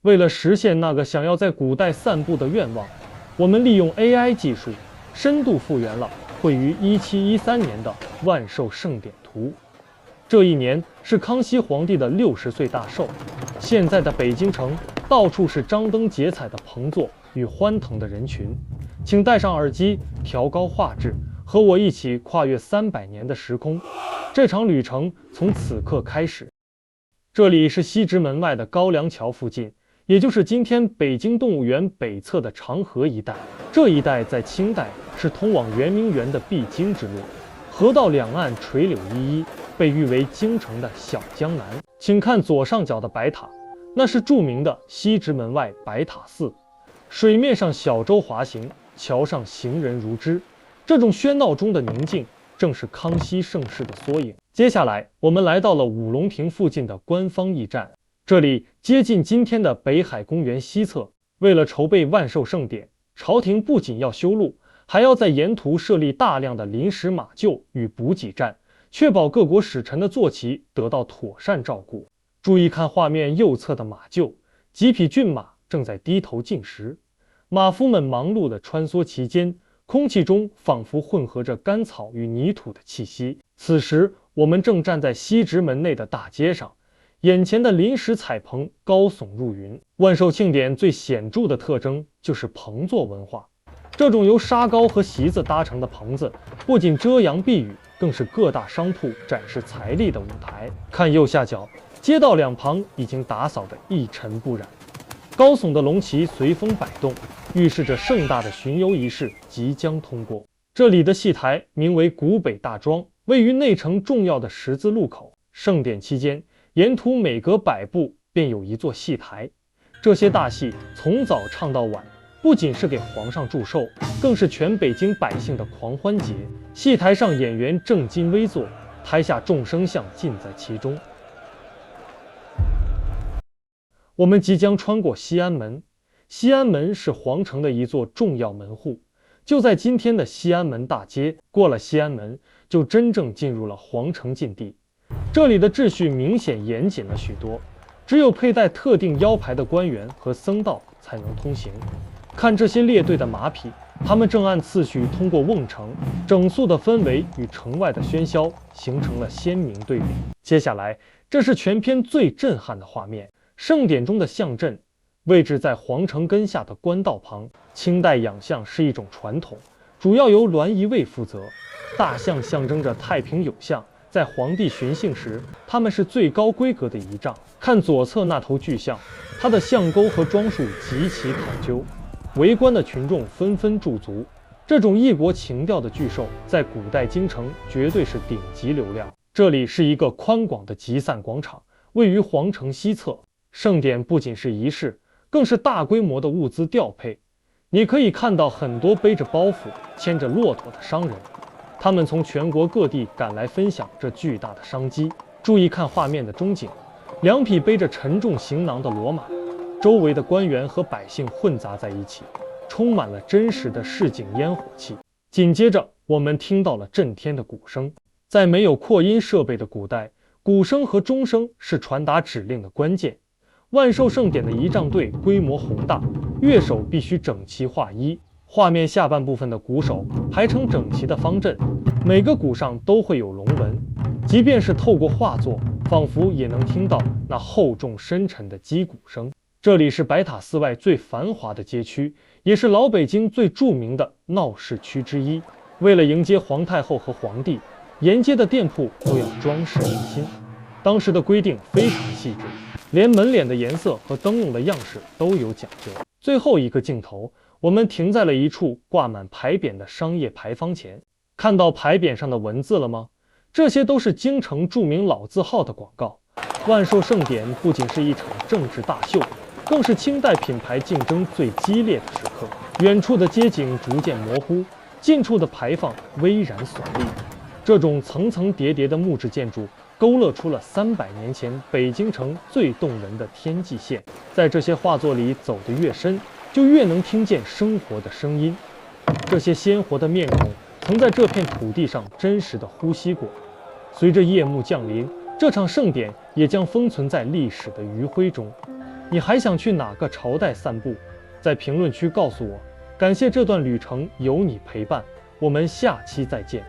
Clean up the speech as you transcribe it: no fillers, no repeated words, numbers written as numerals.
为了实现那个想要在古代散步的愿望，我们利用 AI 技术，深度复原了绘于1713年的万寿盛典图。这一年是康熙皇帝的60岁大寿，现在的北京城到处是张灯结彩的棚座与欢腾的人群。请戴上耳机，调高画质，和我一起跨越300年的时空。这场旅程从此刻开始。这里是西直门外的高梁桥附近，也就是今天北京动物园北侧的长河一带。这一带在清代是通往圆明园的必经之路，河道两岸垂柳依依，被誉为京城的小江南。请看左上角的白塔，那是著名的西直门外白塔寺。水面上小舟滑行，桥上行人如织，这种喧闹中的宁静，正是康熙盛世的缩影。接下来，我们来到了五龙亭附近的官方驿站，这里接近今天的北海公园西侧。为了筹备万寿盛典，朝廷不仅要修路，还要在沿途设立大量的临时马厩与补给站，确保各国使臣的坐骑得到妥善照顾。注意看画面右侧的马厩，几匹骏马正在低头进食，马夫们忙碌地穿梭其间，空气中仿佛混合着干草与泥土的气息。此时，我们正站在西直门内的大街上，眼前的临时彩棚高耸入云。万寿庆典最显著的特征就是棚座文化。这种由沙膏和席子搭成的棚子，不仅遮阳避雨，更是各大商铺展示财力的舞台。看右下角，街道两旁已经打扫得一尘不染，高耸的龙旗随风摆动，预示着盛大的巡游仪式即将通过。这里的戏台名为古北大庄，位于内城重要的十字路口。盛典期间，沿途每隔100步便有一座戏台。这些大戏从早唱到晚，不仅是给皇上祝寿，更是全北京百姓的狂欢节。戏台上演员正襟危坐，台下众生相尽在其中。我们即将穿过西安门，西安门是皇城的一座重要门户，就在今天的西安门大街。过了西安门，就真正进入了皇城禁地。这里的秩序明显严谨了许多，只有佩戴特定腰牌的官员和僧道才能通行。看这些列队的马匹，他们正按次序通过瓮城，整肃的氛围与城外的喧嚣形成了鲜明对比。接下来，这是全片最震撼的画面。盛典中的象阵位置在皇城根下的官道旁。清代养象是一种传统，主要由栾仪卫负责。大象象征着太平有象，在皇帝巡幸时，它们是最高规格的仪仗。看左侧那头巨象，它的象钩和装束极其考究，围观的群众纷纷驻足。这种异国情调的巨兽，在古代京城绝对是顶级流量。这里是一个宽广的集散广场，位于皇城西侧。盛典不仅是仪式，更是大规模的物资调配。你可以看到很多背着包袱、牵着骆驼的商人，他们从全国各地赶来分享这巨大的商机。注意看画面的中景，2匹背着沉重行囊的骡马，周围的官员和百姓混杂在一起，充满了真实的市井烟火气。紧接着，我们听到了震天的鼓声。在没有扩音设备的古代，鼓声和钟声是传达指令的关键。万寿盛典的仪仗队规模宏大，乐手必须整齐划一。画面下半部分的鼓手排成整齐的方阵，每个鼓上都会有龙纹，即便是透过画作，仿佛也能听到那厚重深沉的击鼓声。这里是白塔寺外最繁华的街区，也是老北京最著名的闹市区之一。为了迎接皇太后和皇帝，沿街的店铺都要装饰一新。当时的规定非常细致，连门脸的颜色和灯笼的样式都有讲究。最后一个镜头，我们停在了一处挂满牌匾的商业牌坊前。看到牌匾上的文字了吗？这些都是京城著名老字号的广告。万寿盛典不仅是一场政治大秀，更是清代品牌竞争最激烈的时刻。远处的街景逐渐模糊，近处的牌坊巍然耸立。这种层层叠叠的木质建筑勾勒出了300年前北京城最动人的天际线。在这些画作里走得越深，就越能听见生活的声音。这些鲜活的面孔曾在这片土地上真实的呼吸过。随着夜幕降临，这场盛典也将封存在历史的余晖中。你还想去哪个朝代散步？在评论区告诉我。感谢这段旅程有你陪伴，我们下期再见。